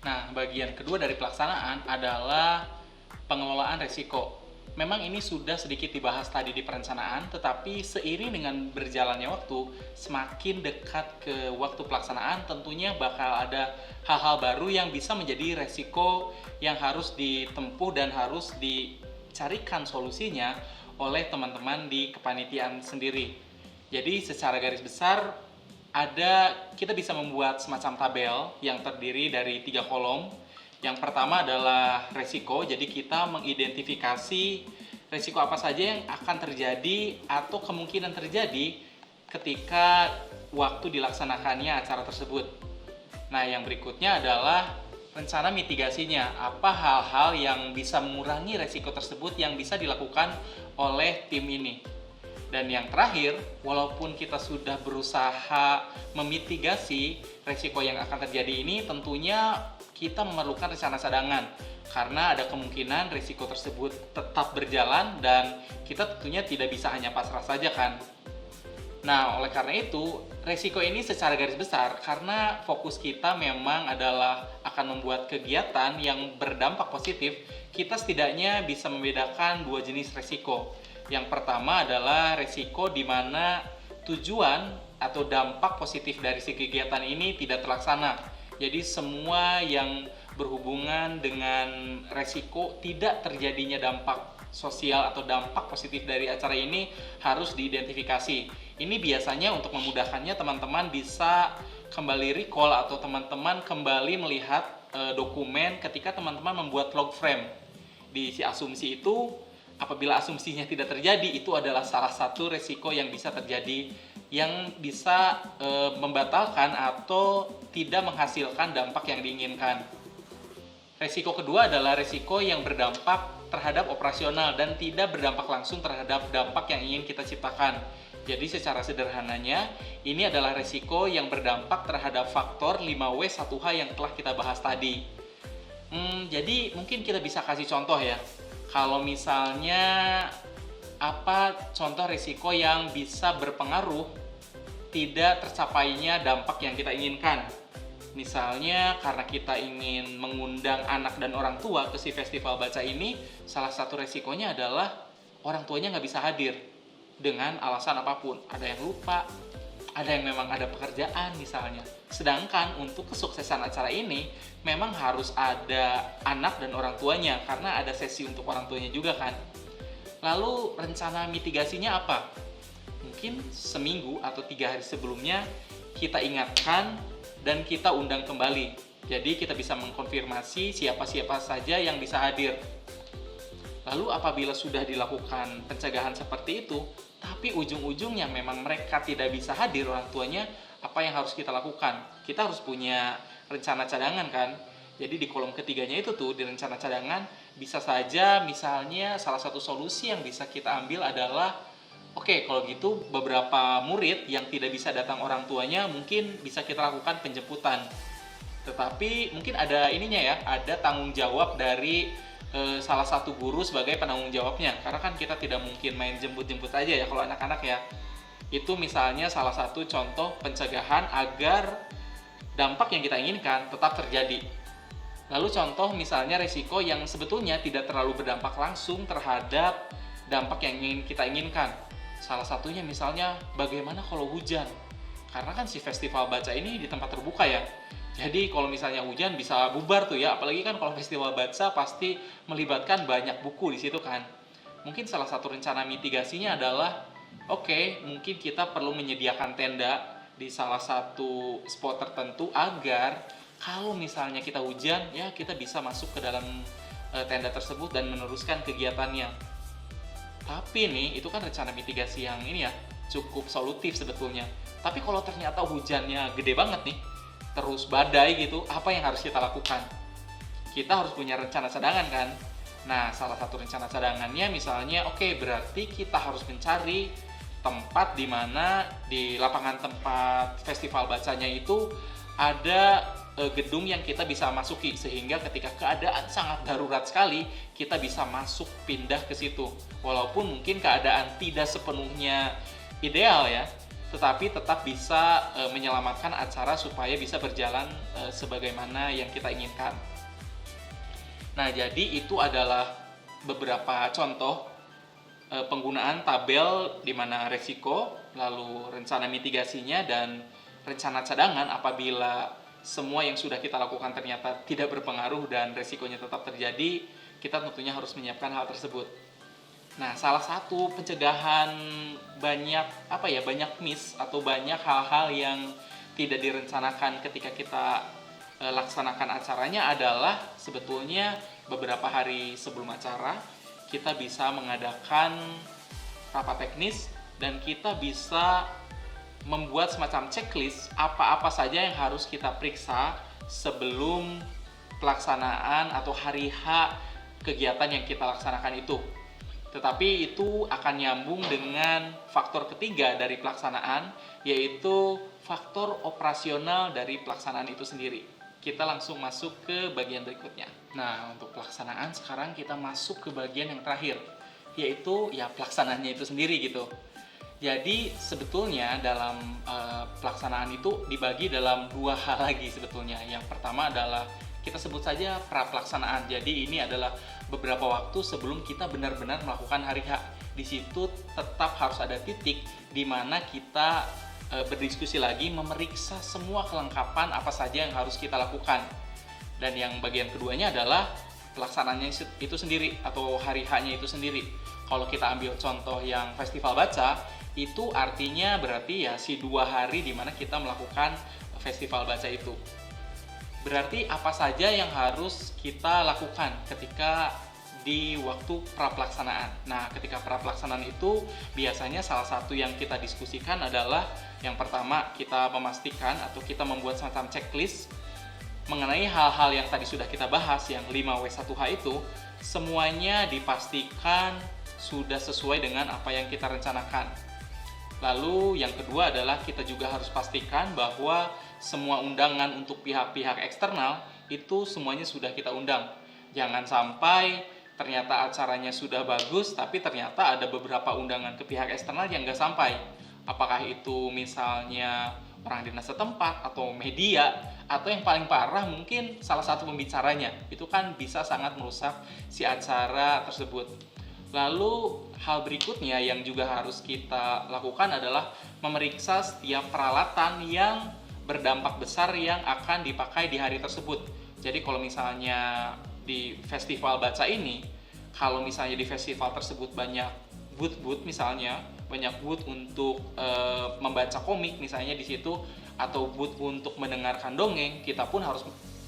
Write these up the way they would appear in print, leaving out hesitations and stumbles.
Nah, bagian kedua dari pelaksanaan adalah pengelolaan resiko. Memang ini sudah sedikit dibahas tadi di perencanaan, tetapi seiring dengan berjalannya waktu, semakin dekat ke waktu pelaksanaan, tentunya bakal ada hal-hal baru yang bisa menjadi resiko yang harus ditempuh dan harus dicarikan solusinya oleh teman-teman di kepanitiaan sendiri. Jadi secara garis besar, kita bisa membuat semacam tabel yang terdiri dari 3 kolom. Yang pertama adalah resiko, jadi kita mengidentifikasi resiko apa saja yang akan terjadi atau kemungkinan terjadi ketika waktu dilaksanakannya acara tersebut. Nah, yang berikutnya adalah rencana mitigasinya. Apa hal-hal yang bisa mengurangi resiko tersebut yang bisa dilakukan oleh tim ini. Dan yang terakhir, walaupun kita sudah berusaha memitigasi resiko yang akan terjadi ini, tentunya kita memerlukan rencana cadangan karena ada kemungkinan resiko tersebut tetap berjalan dan kita tentunya tidak bisa hanya pasrah saja kan. Nah, oleh karena itu, resiko ini secara garis besar karena fokus kita memang adalah akan membuat kegiatan yang berdampak positif, kita setidaknya bisa membedakan dua jenis resiko. Yang pertama adalah resiko di mana tujuan atau dampak positif dari si kegiatan ini tidak terlaksana. Jadi semua yang berhubungan dengan resiko tidak terjadinya dampak sosial atau dampak positif dari acara ini harus diidentifikasi. Ini biasanya untuk memudahkannya teman-teman bisa kembali recall atau teman-teman kembali melihat dokumen ketika teman-teman membuat log frame. Di si asumsi itu, apabila asumsinya tidak terjadi, itu adalah salah satu resiko yang bisa terjadi yang bisa membatalkan atau tidak menghasilkan dampak yang diinginkan. Resiko kedua adalah resiko yang berdampak terhadap operasional dan tidak berdampak langsung terhadap dampak yang ingin kita ciptakan. Jadi secara sederhananya, ini adalah resiko yang berdampak terhadap faktor 5W1H yang telah kita bahas tadi. Jadi mungkin kita bisa kasih contoh ya. Kalau misalnya apa contoh resiko yang bisa berpengaruh tidak tercapainya dampak yang kita inginkan. Misalnya karena kita ingin mengundang anak dan orang tua ke si festival baca ini, salah satu resikonya adalah orang tuanya nggak bisa hadir dengan alasan apapun. Ada yang lupa, ada yang memang ada pekerjaan misalnya. Sedangkan untuk kesuksesan acara ini memang harus ada anak dan orang tuanya karena ada sesi untuk orang tuanya juga kan. Lalu rencana mitigasinya apa? Mungkin seminggu atau 3 hari sebelumnya kita ingatkan dan kita undang kembali. Jadi kita bisa mengkonfirmasi siapa-siapa saja yang bisa hadir. Lalu apabila sudah dilakukan pencegahan seperti itu, tapi ujung-ujungnya memang mereka tidak bisa hadir orang tuanya, apa yang harus kita lakukan? Kita harus punya rencana cadangan kan? Jadi di kolom ketiganya itu tuh, di rencana cadangan, bisa saja misalnya salah satu solusi yang bisa kita ambil adalah oke, kalau gitu beberapa murid yang tidak bisa datang orang tuanya mungkin bisa kita lakukan penjemputan. Tetapi mungkin ada ininya ya, ada tanggung jawab dari salah satu guru sebagai penanggung jawabnya. Karena kan kita tidak mungkin main jemput-jemput aja ya kalau anak-anak ya. Itu misalnya salah satu contoh pencegahan agar dampak yang kita inginkan tetap terjadi. Lalu contoh misalnya resiko yang sebetulnya tidak terlalu berdampak langsung terhadap dampak yang ingin kita inginkan. Salah satunya misalnya bagaimana kalau hujan. Karena kan si festival baca ini di tempat terbuka ya. Jadi kalau misalnya hujan bisa bubar tuh ya, apalagi kan kalau festival baca pasti melibatkan banyak buku di situ kan. Mungkin salah satu rencana mitigasinya adalah mungkin kita perlu menyediakan tenda di salah satu spot tertentu agar kalau misalnya kita hujan ya kita bisa masuk ke dalam tenda tersebut dan meneruskan kegiatannya. Tapi nih itu kan rencana mitigasi yang ini ya cukup solutif sebetulnya. Tapi kalau ternyata hujannya gede banget nih, terus badai gitu, apa yang harus kita lakukan? Kita harus punya rencana cadangan kan? Nah, salah satu rencana cadangannya misalnya, berarti kita harus mencari tempat di mana di lapangan tempat festival bacanya itu ada gedung yang kita bisa masuki sehingga ketika keadaan sangat darurat sekali kita bisa masuk pindah ke situ. Walaupun mungkin keadaan tidak sepenuhnya ideal ya, tetapi tetap bisa menyelamatkan acara supaya bisa berjalan sebagaimana yang kita inginkan. Nah, jadi itu adalah beberapa contoh penggunaan tabel di mana resiko, lalu rencana mitigasinya, dan rencana cadangan apabila semua yang sudah kita lakukan ternyata tidak berpengaruh dan resikonya tetap terjadi, kita tentunya harus menyiapkan hal tersebut. Nah, salah satu pencegahan banyak miss atau banyak hal-hal yang tidak direncanakan ketika kita laksanakan acaranya adalah sebetulnya beberapa hari sebelum acara kita bisa mengadakan rapat teknis dan kita bisa membuat semacam checklist apa-apa saja yang harus kita periksa sebelum pelaksanaan atau hari H kegiatan yang kita laksanakan itu. Tetapi itu akan nyambung dengan faktor ketiga dari pelaksanaan, yaitu faktor operasional dari pelaksanaan itu sendiri. Kita langsung masuk ke bagian berikutnya. Nah, untuk pelaksanaan sekarang kita masuk ke bagian yang terakhir, yaitu ya pelaksanaannya itu sendiri gitu. Jadi sebetulnya dalam pelaksanaan itu dibagi dalam dua hal lagi sebetulnya. Yang pertama adalah kita sebut saja pra-pelaksanaan. Jadi ini adalah beberapa waktu sebelum kita benar-benar melakukan hari H. Di situ tetap harus ada titik di mana kita berdiskusi lagi, memeriksa semua kelengkapan apa saja yang harus kita lakukan. Dan yang bagian keduanya adalah pelaksanaannya itu sendiri atau hari H-nya itu sendiri. Kalau kita ambil contoh yang festival baca, itu artinya berarti ya si 2 hari di mana kita melakukan festival baca itu. Berarti apa saja yang harus kita lakukan ketika di waktu pra-pelaksanaan. Nah, ketika pra-pelaksanaan itu biasanya salah satu yang kita diskusikan adalah yang pertama kita memastikan atau kita membuat semacam checklist mengenai hal-hal yang tadi sudah kita bahas, yang 5W1H itu semuanya dipastikan sudah sesuai dengan apa yang kita rencanakan. Lalu yang kedua adalah kita juga harus pastikan bahwa semua undangan untuk pihak-pihak eksternal itu semuanya sudah kita undang. Jangan sampai ternyata acaranya sudah bagus tapi ternyata ada beberapa undangan ke pihak eksternal yang nggak sampai. Apakah itu misalnya orang dinas setempat atau media, atau yang paling parah mungkin salah satu pembicaranya. Itu kan bisa sangat merusak si acara tersebut. Lalu hal berikutnya yang juga harus kita lakukan adalah memeriksa setiap peralatan yang berdampak besar yang akan dipakai di hari tersebut. Jadi kalau misalnya di festival baca ini, kalau misalnya di festival tersebut banyak booth misalnya, banyak booth untuk membaca komik misalnya di situ, atau booth untuk mendengarkan dongeng, kita pun harus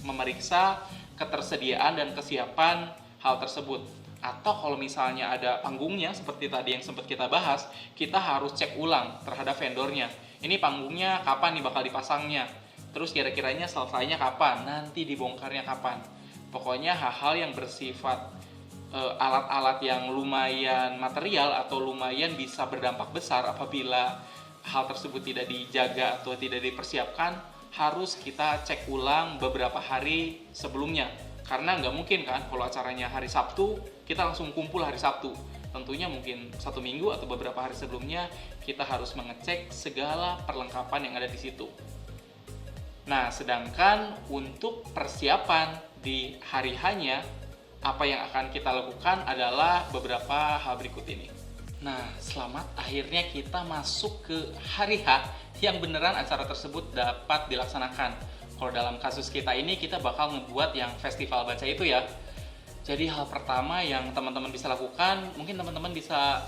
memeriksa ketersediaan dan kesiapan hal tersebut. Atau kalau misalnya ada panggungnya seperti tadi yang sempat kita bahas, kita harus cek ulang terhadap vendornya. Ini panggungnya kapan nih bakal dipasangnya? Terus kira-kiranya selesainya kapan? Nanti dibongkarnya kapan? Pokoknya hal-hal yang bersifat alat-alat yang lumayan material atau lumayan bisa berdampak besar apabila hal tersebut tidak dijaga atau tidak dipersiapkan, harus kita cek ulang beberapa hari sebelumnya. Karena nggak mungkin kan kalau acaranya hari Sabtu, kita langsung kumpul hari Sabtu. Tentunya mungkin 1 minggu atau beberapa hari sebelumnya kita harus mengecek segala perlengkapan yang ada di situ. Nah, sedangkan untuk persiapan di hari H-nya, apa yang akan kita lakukan adalah beberapa hal berikut ini. Nah, selamat akhirnya kita masuk ke hari H yang beneran acara tersebut dapat dilaksanakan. Kalau dalam kasus kita ini, kita bakal ngebuat yang festival baca itu ya. Jadi hal pertama yang teman-teman bisa lakukan, mungkin teman-teman bisa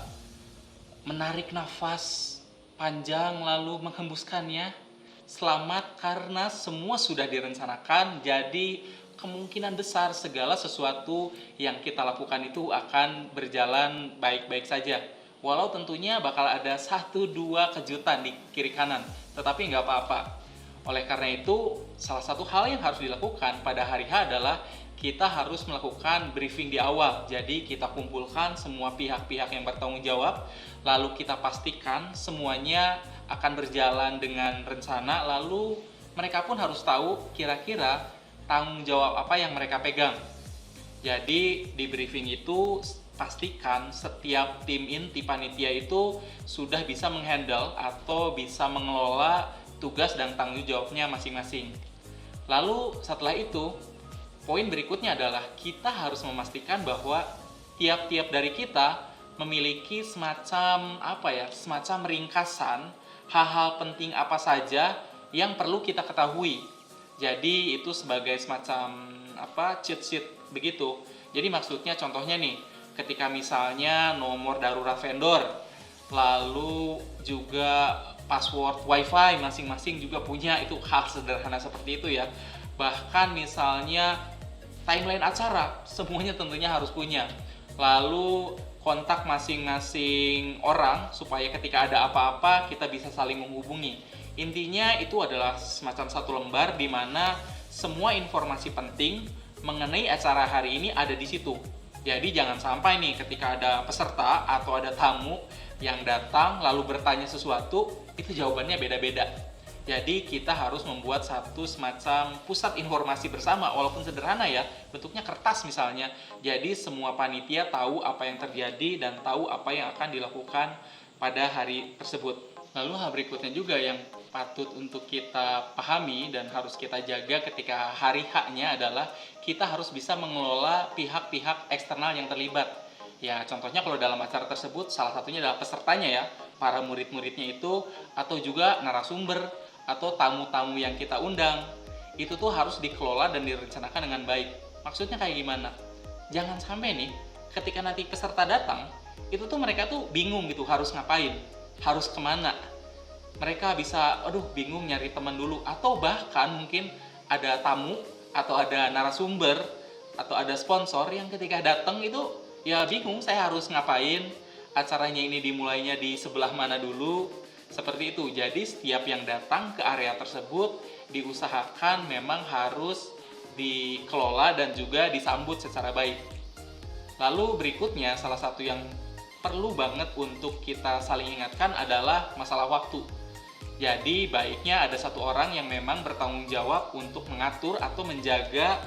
menarik nafas panjang lalu menghembuskannya. Selamat karena semua sudah direncanakan, jadi kemungkinan besar segala sesuatu yang kita lakukan itu akan berjalan baik-baik saja. Walau tentunya bakal ada 1-2 kejutan di kiri kanan, tetapi nggak apa-apa. Oleh karena itu, salah satu hal yang harus dilakukan pada hari H adalah kita harus melakukan briefing di awal. Jadi kita kumpulkan semua pihak-pihak yang bertanggung jawab, lalu kita pastikan semuanya akan berjalan dengan rencana, lalu mereka pun harus tahu kira-kira tanggung jawab apa yang mereka pegang. Jadi di briefing itu pastikan setiap tim inti panitia itu sudah bisa menghandle atau bisa mengelola tugas dan tanggung jawabnya masing-masing. Lalu setelah itu, poin berikutnya adalah kita harus memastikan bahwa tiap-tiap dari kita memiliki semacam ringkasan hal-hal penting apa saja yang perlu kita ketahui. Jadi itu sebagai semacam cheat sheet begitu. Jadi maksudnya contohnya nih, ketika misalnya nomor darurat vendor, lalu juga password wifi masing-masing juga punya, itu hal sederhana seperti itu ya. Bahkan misalnya timeline acara, semuanya tentunya harus punya. Lalu kontak masing-masing orang supaya ketika ada apa-apa kita bisa saling menghubungi. Intinya itu adalah semacam satu lembar di mana semua informasi penting mengenai acara hari ini ada di situ. Jadi jangan sampai nih ketika ada peserta atau ada tamu yang datang lalu bertanya sesuatu, itu jawabannya beda-beda. Jadi kita harus membuat satu semacam pusat informasi bersama, walaupun sederhana ya, bentuknya kertas misalnya. Jadi semua panitia tahu apa yang terjadi dan tahu apa yang akan dilakukan pada hari tersebut. Lalu hal berikutnya juga yang patut untuk kita pahami dan harus kita jaga ketika hari H-nya adalah kita harus bisa mengelola pihak-pihak eksternal yang terlibat. Ya, contohnya kalau dalam acara tersebut salah satunya adalah pesertanya ya, para murid-muridnya itu, atau juga narasumber atau tamu-tamu yang kita undang. Itu tuh harus dikelola dan direncanakan dengan baik. Maksudnya kayak gimana? Jangan sampai nih ketika nanti peserta datang, itu tuh mereka tuh bingung gitu harus ngapain, harus kemana. Mereka bisa, bingung nyari teman dulu, atau bahkan mungkin ada tamu atau ada narasumber atau ada sponsor yang ketika datang itu ya bingung saya harus ngapain, acaranya ini dimulainya di sebelah mana dulu, seperti itu. Jadi setiap yang datang ke area tersebut diusahakan memang harus dikelola dan juga disambut secara baik. Lalu berikutnya, salah satu yang perlu banget untuk kita saling ingatkan adalah masalah waktu. Jadi baiknya ada satu orang yang memang bertanggung jawab untuk mengatur atau menjaga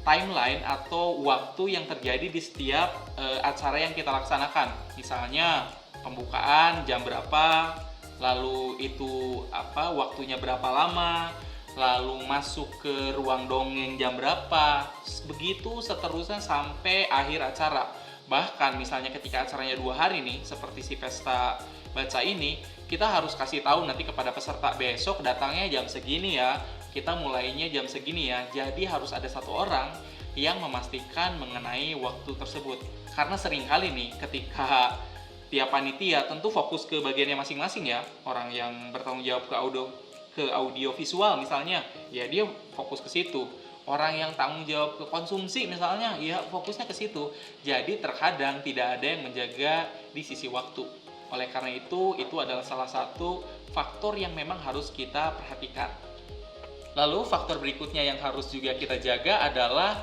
timeline atau waktu yang terjadi di setiap acara yang kita laksanakan. Misalnya pembukaan jam berapa, lalu itu waktunya berapa lama, lalu masuk ke ruang dongeng jam berapa, begitu seterusnya sampai akhir acara. Bahkan misalnya ketika acaranya 2 hari nih, seperti si pesta baca ini, kita harus kasih tahu nanti kepada peserta, besok datangnya jam segini ya, kita mulainya jam segini ya. Jadi harus ada satu orang yang memastikan mengenai waktu tersebut. Karena seringkali nih ketika tiap panitia tentu fokus ke bagiannya masing-masing ya. Orang yang bertanggung jawab ke audio visual misalnya, ya dia fokus ke situ. Orang yang tanggung jawab ke konsumsi misalnya, ya fokusnya ke situ. Jadi terkadang tidak ada yang menjaga di sisi waktu. Oleh karena itu adalah salah satu faktor yang memang harus kita perhatikan. Lalu faktor berikutnya yang harus juga kita jaga adalah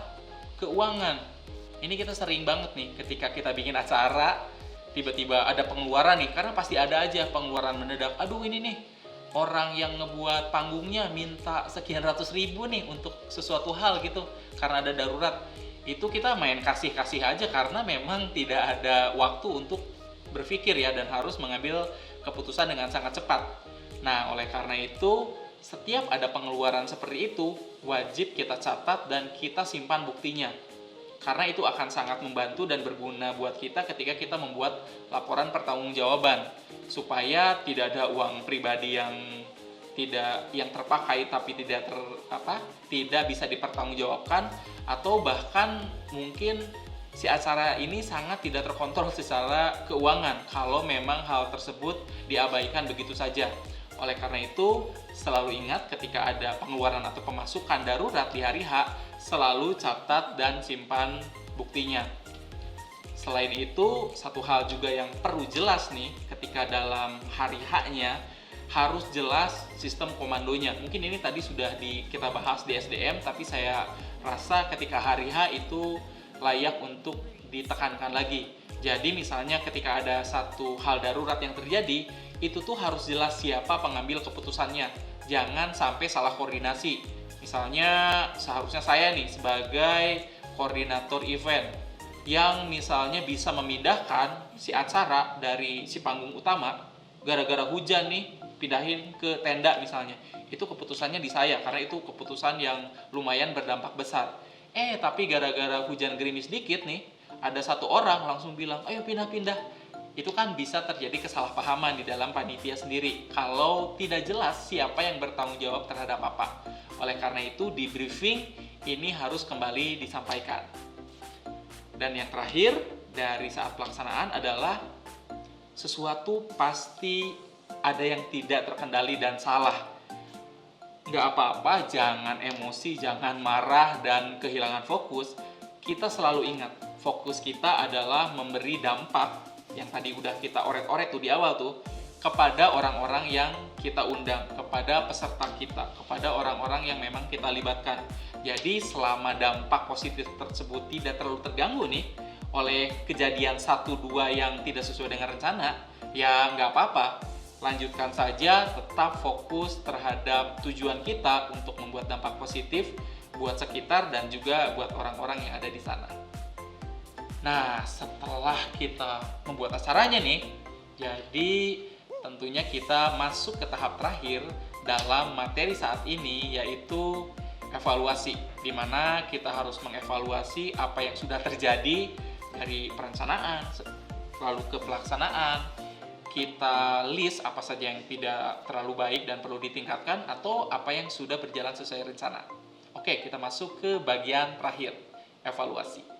keuangan. Ini kita sering banget nih ketika kita bikin acara, tiba-tiba ada pengeluaran nih, karena pasti ada aja pengeluaran mendadak. Aduh ini nih, orang yang ngebuat panggungnya minta sekian ratus ribu nih untuk sesuatu hal gitu, karena ada darurat. Itu kita main kasih-kasih aja karena memang tidak ada waktu untuk berpikir ya, dan harus mengambil keputusan dengan sangat cepat. Nah, oleh karena itu, setiap ada pengeluaran seperti itu, wajib kita catat dan kita simpan buktinya. Karena itu akan sangat membantu dan berguna buat kita ketika kita membuat laporan pertanggungjawaban, supaya tidak ada uang pribadi yang terpakai tapi tidak bisa dipertanggungjawabkan, atau bahkan mungkin si acara ini sangat tidak terkontrol secara keuangan kalau memang hal tersebut diabaikan begitu saja. Oleh karena itu, selalu ingat ketika ada pengeluaran atau pemasukan darurat di hari H, selalu catat dan simpan buktinya. Selain itu, satu hal juga yang perlu jelas nih ketika dalam hari H-nya, harus jelas sistem komandonya. Mungkin ini tadi sudah kita bahas di SDM, tapi saya rasa ketika hari H itu layak untuk ditekankan lagi. Jadi misalnya ketika ada satu hal darurat yang terjadi, itu tuh harus jelas siapa pengambil keputusannya. Jangan sampai salah koordinasi. Misalnya seharusnya saya nih sebagai koordinator event, yang misalnya bisa memindahkan si acara dari si panggung utama gara-gara hujan nih, pindahin ke tenda misalnya. Itu keputusannya di saya karena itu keputusan yang lumayan berdampak besar. Tapi gara-gara hujan gerimis dikit nih, ada satu orang langsung bilang, "Ayo pindah-pindah." Itu kan bisa terjadi kesalahpahaman di dalam panitia sendiri kalau tidak jelas siapa yang bertanggung jawab terhadap apa. Oleh karena itu di briefing ini harus kembali disampaikan. Dan yang terakhir dari saat pelaksanaan adalah sesuatu pasti ada yang tidak terkendali dan salah. Nggak apa-apa, jangan emosi, jangan marah dan kehilangan fokus. Kita selalu ingat, fokus kita adalah memberi dampak yang tadi udah kita oret-oret tuh di awal tuh, kepada orang-orang yang kita undang, kepada peserta kita, kepada orang-orang yang memang kita libatkan. Jadi selama dampak positif tersebut tidak terlalu terganggu nih oleh kejadian 1-2 yang tidak sesuai dengan rencana, ya nggak apa-apa. Lanjutkan saja, tetap fokus terhadap tujuan kita untuk membuat dampak positif buat sekitar dan juga buat orang-orang yang ada di sana. Nah, setelah kita membuat acaranya nih, jadi tentunya kita masuk ke tahap terakhir dalam materi saat ini, yaitu evaluasi, di mana kita harus mengevaluasi apa yang sudah terjadi dari perencanaan, lalu ke pelaksanaan. Kita list apa saja yang tidak terlalu baik dan perlu ditingkatkan, atau apa yang sudah berjalan sesuai rencana. Oke, kita masuk ke bagian terakhir, evaluasi.